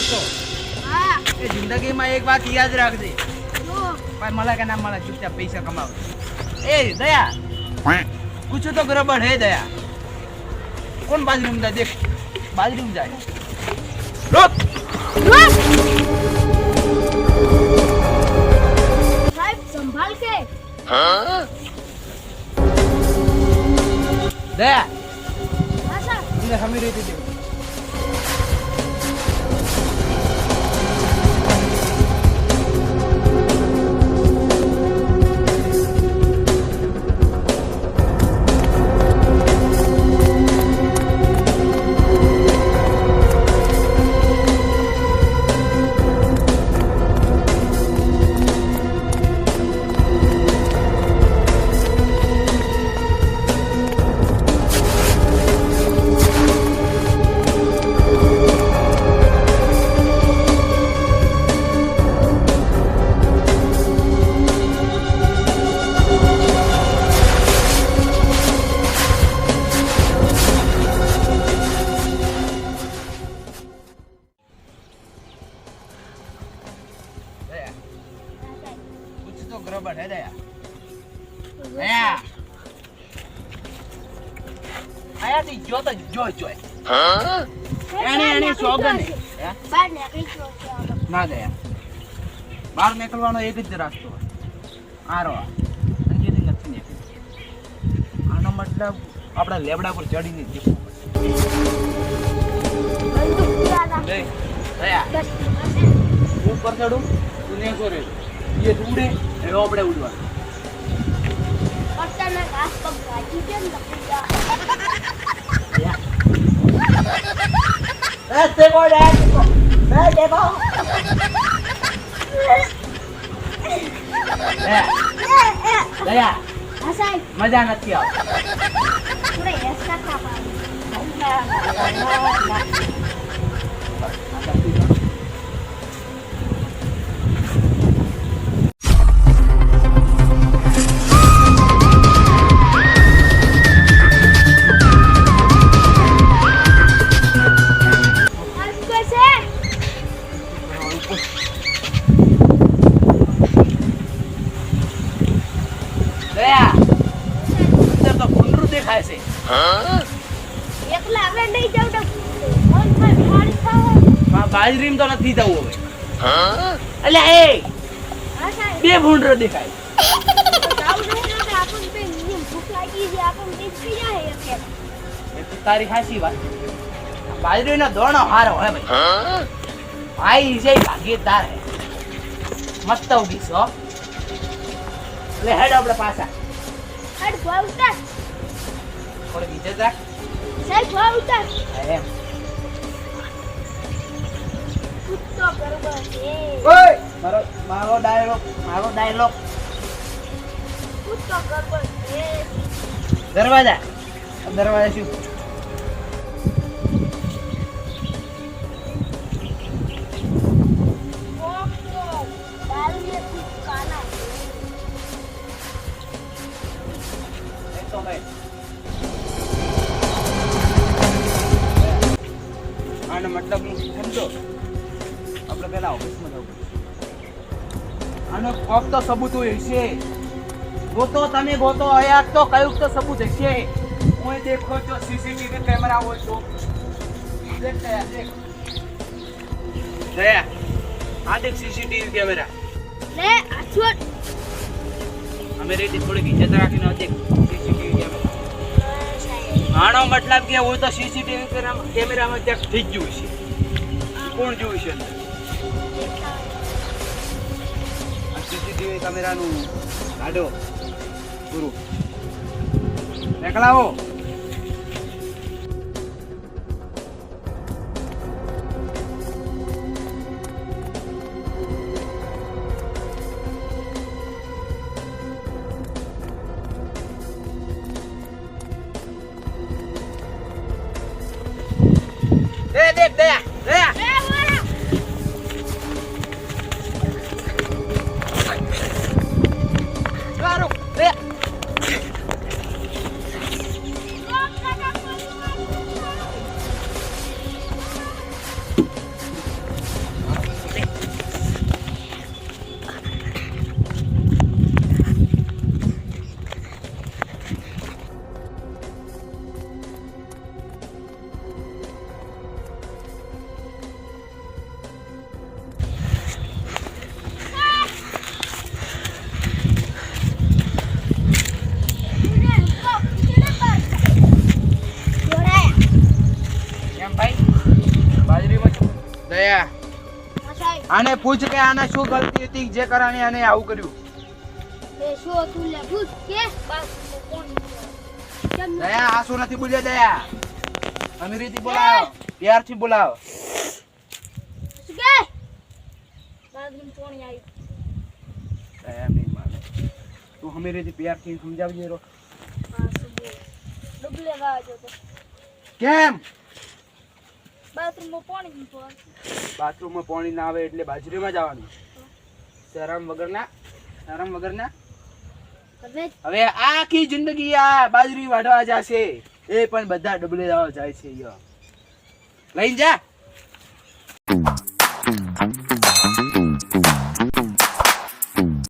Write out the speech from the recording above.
કરતો હા એ જિંદગીમાં એક વાત યાદ રાખજે જો ભાઈ મળે કે ના મળે ચૂપચાપ પૈસા કમાવ એ દયા कुछ तो गड़बड़ है दया कौन बाजरी में जाए देख बाजरी में जाए रुक साहब संभाल के दया हाँ सर इन्हें हमें रहती थी कुछ तो गड़बड़ है दया दया आया थी जो तो जो एनी सोगन है बाहर निकल चलो ના દયા બહાર નીકળવાનો એક જ રસ્તો આરો અંજેથી નથી નીકળ્યો આનો મતલબ આપણા લેબડા પર ચડીને દેખવું પડે દયા बस ઉપર ચડું તું ને કરે ये उड़े એ આપણે ઉડવાનું अचानक घास पर भाजी के लपटा देखो देखो दया हाँ साहब मजा નથી આવતો थोड़ा ऐसा था દયા અંદર તો ભૂંડરું દેખાય છે એકલા હવે નહીં જાવ તો ફોન પર ફાડી થાઓ બાજરીમાં તો નથી જવું હવે એટલે એ હા સાહેબ બે ભૂંડરો દેખાય જાવ નહીં તો આપણ पे નિયમ ભૂખ લાગી છે આપણ બેસી જાય કે એ તો તારી ખાસી વાત બાજરીનો દોણો હારો હે ભાઈ ભાઈ છે ભાગીદાર હે મસ્ત ઉગી છો એટલે હેડ આપણે પાછા હડ ભાવતા થોડી બીજે રાખ સાહેબ ભાવતા એમ કુત્તો બરોબર છે ઓય મારો ડાયલોગ કુત્તો બરોબર છે દરવાજા શું ઓકે દાલ में कुछ काला है એક તો ભાઈ આનો મતલબ સમજો આપણે પેલા ઓફિસમાં જવું આનો કોક તો સબૂત હોય છે ગોતો અયાક તો કયું તો સબૂત હશે હું દેખો છો સીસીટીવી કેમેરા હોય તો દેખ આ દેખ સીસીટીવી કેમેરા ले अछोट અમે રેતી થોડી ઇજ્જત રાખીને દેખ સીસીટીવી કેમેરા આનો મતલબ કે હું તો સીસીટીવી કેમેરામાં ચેક થઈ ગયું છે કોણ જોયું છે આ સીસીટીવી કેમેરાનું કાઢો પૂરું નીકળાવો देख दया दया દયા હા સાહેબ આને પૂછ કે આને શું ગલતી હતી જે કરાણી આને આવું કર્યું. એ શું તું લે ભૂત કે બસ કોણ કેમ દયા આ શું નથી બોલ્યા દયા અમીરીથી બોલાવો પ્યારથી બોલાવો. શું કે બાથરૂમ કોણ આવ્યું દયા નહીં માને તું અમીરીથી પ્યારથી સમજાવજે રો. હા શું બોલ ડબલે વાજો તો કેમ બાથરૂમમાં પાણી મૂકો બાથરૂમમાં પાણી ના આવે એટલે બાજરીમાં જવાનું શરમ વગરના હવે હવે આખી જિંદગી આ બાજરી વાઢવા જશે એ પણ બધા ડબલે જવા જાય છે લઈને જા